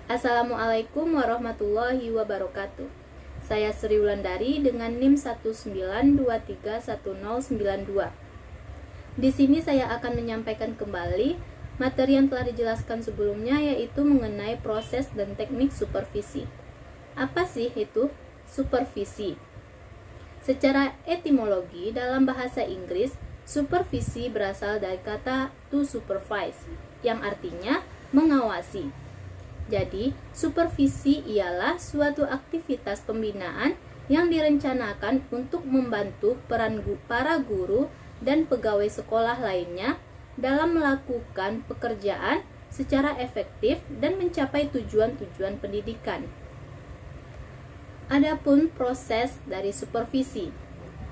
Assalamualaikum warahmatullahi wabarakatuh. Saya Sri Wulandari dengan NIM 192311092. Di sini saya akan menyampaikan kembali materi yang telah dijelaskan sebelumnya, yaitu mengenai proses dan teknik supervisi. Apa sih itu supervisi? Secara etimologi dalam bahasa Inggris, supervisi berasal dari kata to supervise, yang artinya mengawasi. Jadi, supervisi ialah suatu aktivitas pembinaan yang direncanakan untuk membantu para guru dan pegawai sekolah lainnya dalam melakukan pekerjaan secara efektif dan mencapai tujuan-tujuan pendidikan. Adapun proses dari supervisi,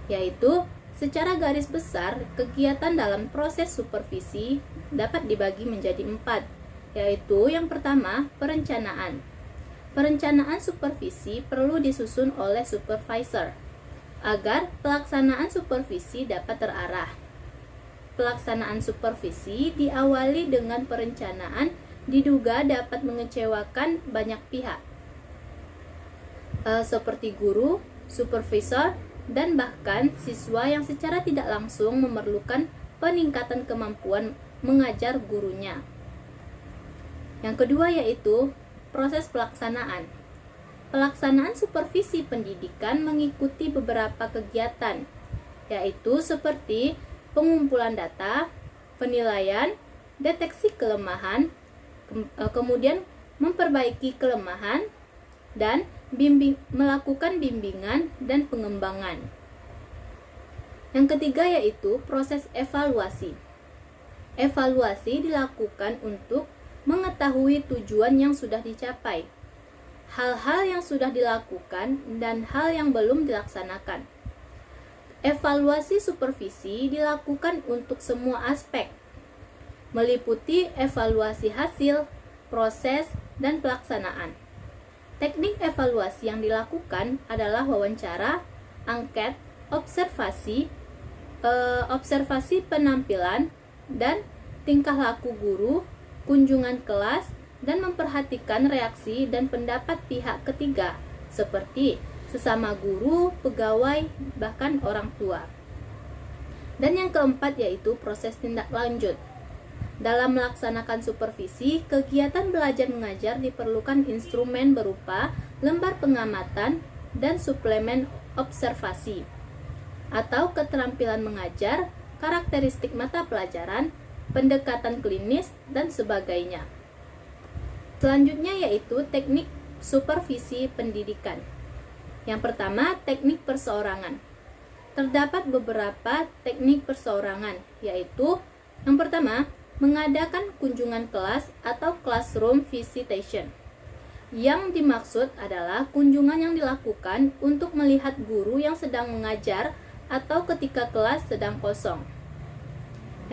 yaitu secara garis besar kegiatan dalam proses supervisi dapat dibagi menjadi 4, yaitu yang pertama, perencanaan. Perencanaan supervisi perlu disusun oleh supervisor agar pelaksanaan supervisi dapat terarah. Pelaksanaan supervisi diawali dengan perencanaan diduga dapat mengecewakan banyak pihak, seperti guru, supervisor, dan bahkan siswa yang secara tidak langsung memerlukan peningkatan kemampuan mengajar gurunya. Yang kedua yaitu proses pelaksanaan. Pelaksanaan supervisi pendidikan mengikuti beberapa kegiatan, yaitu seperti pengumpulan data, penilaian, deteksi kelemahan, kemudian memperbaiki kelemahan, dan melakukan bimbingan dan pengembangan. Yang ketiga yaitu proses evaluasi. Evaluasi dilakukan untuk mengetahui tujuan yang sudah dicapai, hal-hal yang sudah dilakukan, dan hal yang belum dilaksanakan. Evaluasi supervisi dilakukan untuk semua aspek, meliputi evaluasi hasil, proses, dan pelaksanaan. Teknik evaluasi yang dilakukan adalah wawancara, angket, observasi penampilan, dan tingkah laku guru, kunjungan kelas, dan memperhatikan reaksi dan pendapat pihak ketiga seperti sesama guru, pegawai, bahkan orang tua. Dan yang keempat yaitu proses tindak lanjut. Dalam melaksanakan supervisi, kegiatan belajar mengajar diperlukan instrumen berupa lembar pengamatan dan suplemen observasi atau keterampilan mengajar, karakteristik mata pelajaran, pendekatan klinis, dan sebagainya. Selanjutnya yaitu teknik supervisi pendidikan. Yang pertama, teknik perseorangan. Terdapat beberapa teknik perseorangan, yaitu yang pertama, mengadakan kunjungan kelas atau classroom visitation. Yang dimaksud adalah kunjungan yang dilakukan untuk melihat guru yang sedang mengajar atau ketika kelas sedang kosong.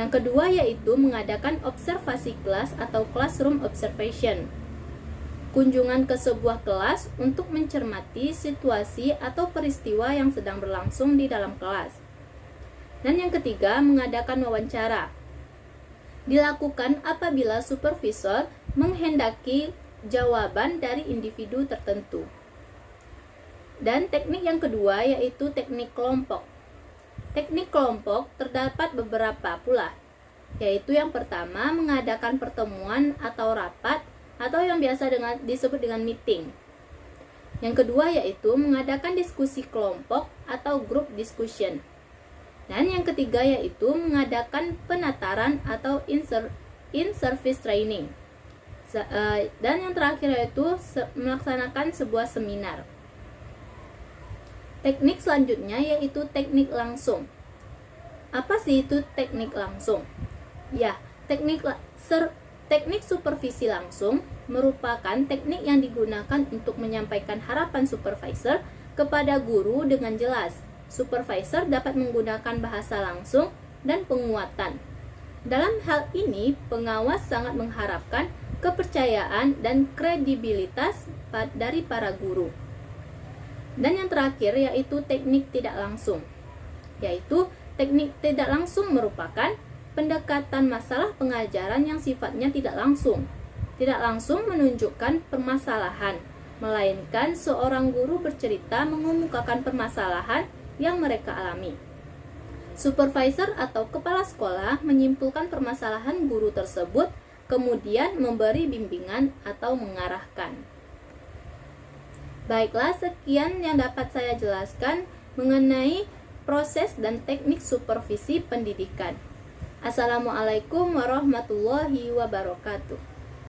Yang kedua yaitu mengadakan observasi kelas atau classroom observation. Kunjungan ke sebuah kelas untuk mencermati situasi atau peristiwa yang sedang berlangsung di dalam kelas. Dan yang ketiga, mengadakan wawancara. Dilakukan apabila supervisor menghendaki jawaban dari individu tertentu. Dan teknik yang kedua yaitu teknik kelompok. Teknik kelompok terdapat beberapa pula, yaitu yang pertama mengadakan pertemuan atau rapat atau yang biasa disebut dengan meeting. Yang kedua yaitu mengadakan diskusi kelompok atau group discussion. Dan yang ketiga yaitu mengadakan penataran atau in-service training. Dan yang terakhir yaitu melaksanakan sebuah seminar. Teknik selanjutnya yaitu teknik langsung. Apa sih itu teknik langsung? Ya, teknik supervisi langsung merupakan teknik yang digunakan untuk menyampaikan harapan supervisor kepada guru dengan jelas. Supervisor dapat menggunakan bahasa langsung dan penguatan. Dalam hal ini, pengawas sangat mengharapkan kepercayaan dan kredibilitas dari para guru. Dan yang terakhir yaitu teknik tidak langsung. Yaitu teknik tidak langsung merupakan pendekatan masalah pengajaran yang sifatnya tidak langsung. tidak langsung menunjukkan permasalahan, melainkan seorang guru bercerita mengemukakan permasalahan yang mereka alami. Supervisor atau kepala sekolah menyimpulkan permasalahan guru tersebut, kemudian memberi bimbingan atau mengarahkan. Baiklah, sekian yang dapat saya jelaskan mengenai proses dan teknik supervisi pendidikan. Assalamualaikum warahmatullahi wabarakatuh.